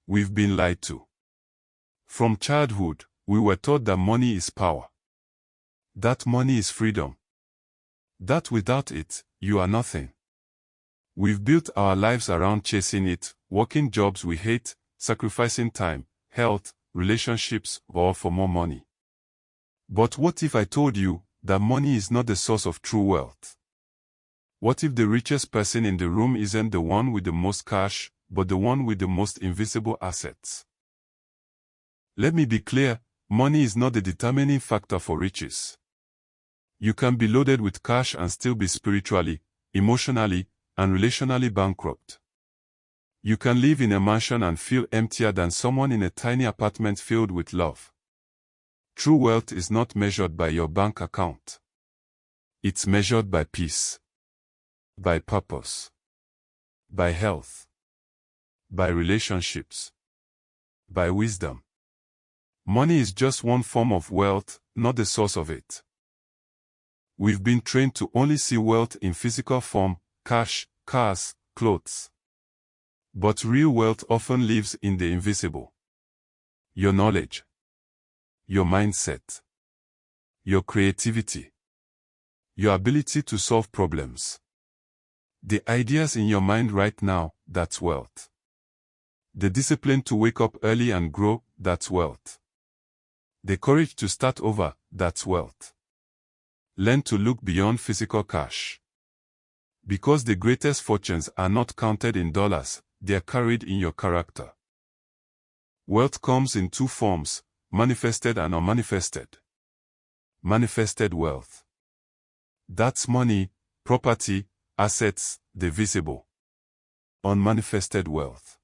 We've been lied to. From childhood, we were taught that money is power. That money is freedom. That without it, you are nothing. We've built our lives around chasing it, working jobs we hate, sacrificing time, health, relationships, all for more money. But what if I told you that money is not the source of true wealth? What if the richest person in the room isn't the one with the most cash, but the one with the most invisible assets? Let me be clear, money is not the determining factor for riches. You can be loaded with cash and still be spiritually, emotionally, and relationally bankrupt. You can live in a mansion and feel emptier than someone in a tiny apartment filled with love. True wealth is not measured by your bank account. It's measured by peace, by purpose, by health, by relationships, by wisdom. Money is just one form of wealth, not the source of it. We've been trained to only see wealth in physical form, cash, cars, clothes. But real wealth often lives in the invisible. Your knowledge, your mindset, your creativity, your ability to solve problems. The ideas in your mind right now, that's wealth. The discipline to wake up early and grow, that's wealth. The courage to start over, that's wealth. Learn to look beyond physical cash. Because the greatest fortunes are not counted in dollars, they are carried in your character. Wealth comes in two forms, manifested and unmanifested. Manifested wealth. That's money, property, assets, the visible. Unmanifested wealth.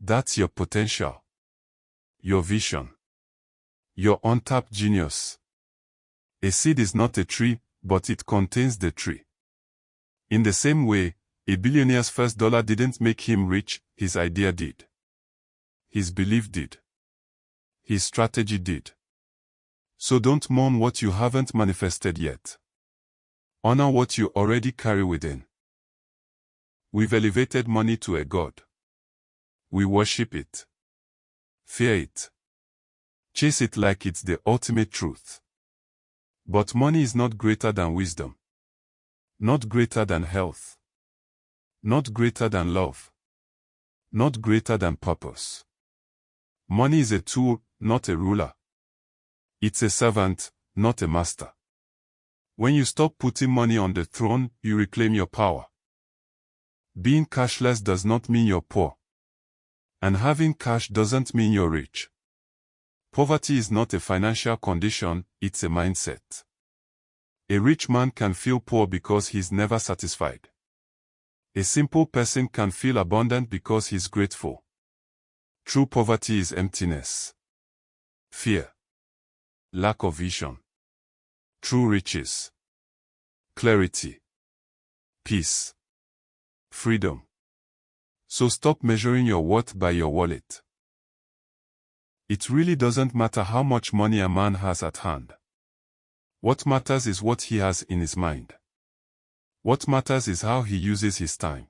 That's your potential, your vision, your untapped genius. A seed is not a tree, but it contains the tree. In the same way, a billionaire's first dollar didn't make him rich, his idea did. His belief did. His strategy did. So don't mourn what you haven't manifested yet. Honor what you already carry within. We've elevated money to a god. We worship it. Fear it. Chase it like it's the ultimate truth. But money is not greater than wisdom. Not greater than health. Not greater than love. Not greater than purpose. Money is a tool, not a ruler. It's a servant, not a master. When you stop putting money on the throne, you reclaim your power. Being cashless does not mean you're poor. And having cash doesn't mean you're rich. Poverty is not a financial condition, it's a mindset. A rich man can feel poor because he's never satisfied. A simple person can feel abundant because he's grateful. True poverty is emptiness, fear, lack of vision. True riches, clarity, peace, freedom. So stop measuring your worth by your wallet. It really doesn't matter how much money a man has at hand. What matters is what he has in his mind. What matters is how he uses his time.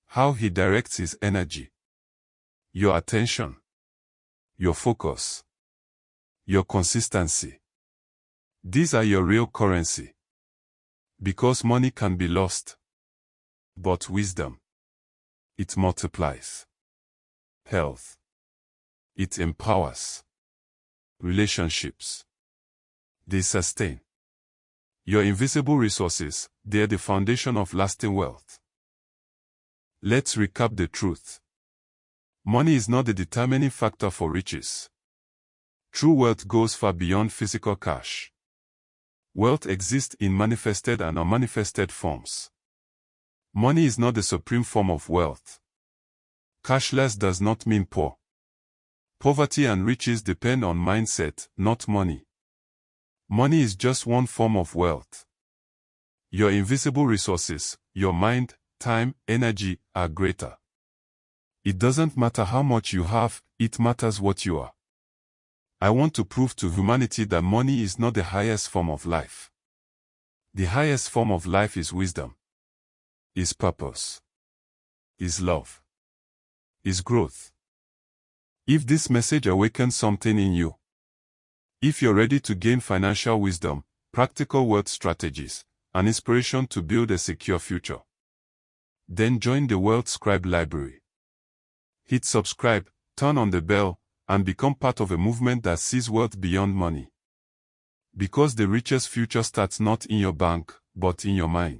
How he directs his energy. Your attention. Your focus. Your consistency. These are your real currency. Because money can be lost. But wisdom, it multiplies. Health, it empowers. Relationships, they sustain. Your invisible resources, they are the foundation of lasting wealth. Let's recap the truth. Money is not the determining factor for riches. True wealth goes far beyond physical cash. Wealth exists in manifested and unmanifested forms. Money is not the supreme form of wealth. Cashless does not mean poor. Poverty and riches depend on mindset, not money. Money is just one form of wealth. Your invisible resources, your mind, time, energy, are greater. It doesn't matter how much you have, it matters what you are. I want to prove to humanity that money is not the highest form of life. The highest form of life is wisdom, is purpose, is love, is growth. If this message awakens something in you, if you're ready to gain financial wisdom, practical wealth strategies, and inspiration to build a secure future, then join the Wealth Scribe Library. Hit subscribe, turn on the bell, and become part of a movement that sees wealth beyond money. Because the richest future starts not in your bank, but in your mind.